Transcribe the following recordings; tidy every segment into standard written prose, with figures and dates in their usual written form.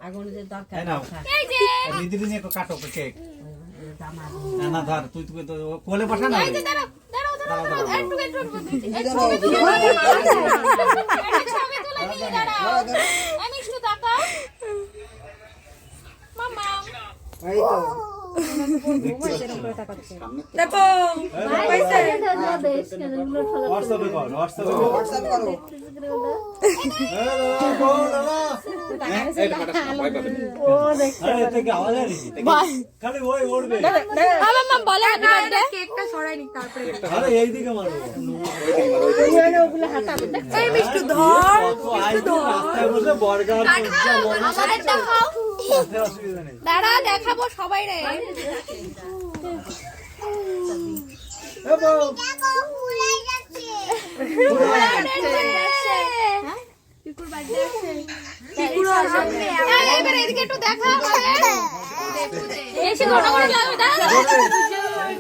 আগুনের দরকার এই নাও দিদি নিয়ে কাটো কেক না না ধর তুই তো কোলে বসা না এই যে দাঁড়াও দাঁড়াও একটু ছবি তুলে দিয়ে দাঁড়াও আমি একটু তাকাও মামা এই তো দেখো পয়সা হোয়াটসঅ্যাপে করো ও দেখো আরে এতে কি আওয়াজ আসছে খালি ওই ওড়বে মামা বলে হ্যাপি বার্থডে কেকটা সরাই নি তারপরে আরে এই দিকে মারো ওই না ওগুলো হাতাবে এই মিষ্টি ধর রাস্তায় বসে বার্গার পিজ্জা মোমো আমারটা খাও অসুবিধা নেই দাঁড়া দেখাবো সবাই রে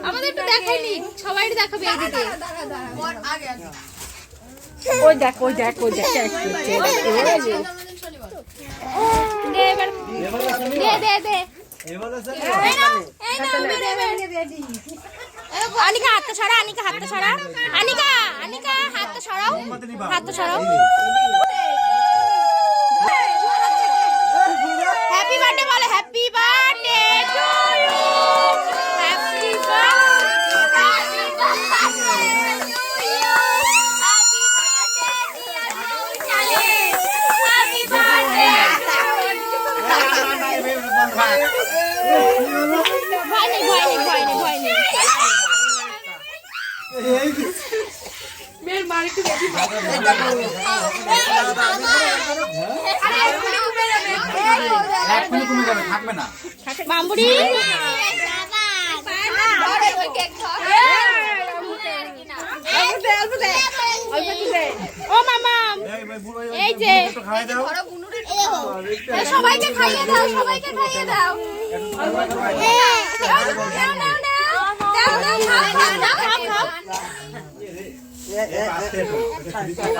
আমাদের একটু দেখাইনি সবাই দেখাবে ওই দেখ ওই দেখ ওই দেখ আনিকা হাত সরা আনিকা হাত সরা আনিকা আনিকা হাত সরাও হাত সরাও হ্যাপি বার্থডে বলে happy birthday to you happy মেয়ের মার একটু বেশি থাকবে না মামুড়ি ও মামা এই যে সবাইকে খাইয়ে দাও সবাইকে খাইয়ে দাও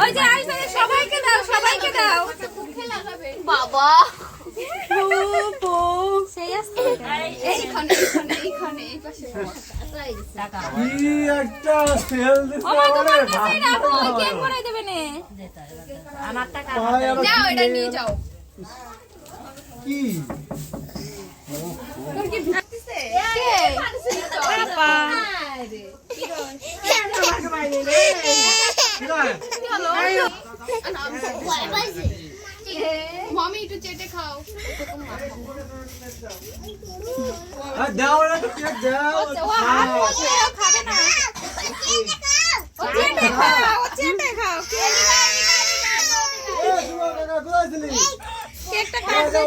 ওই যে আইসে সবাইকে দাও সবাইকে দাও বাবা সেই আসছে এইখানে এইখানে এই পাশে টাকা কি একটা সেল দিছে ওরে বাবা কেক বানাই দেবে নে আমার টাকা যাও এটা নিয়ে যাও কি তোর কি ভাবতিছে কে পাপা মামি একটু চেটে খাও দাও না তো কেক দাও খাবে না ও চেটে খাও ও চেটে খাও কেকটা কাটতে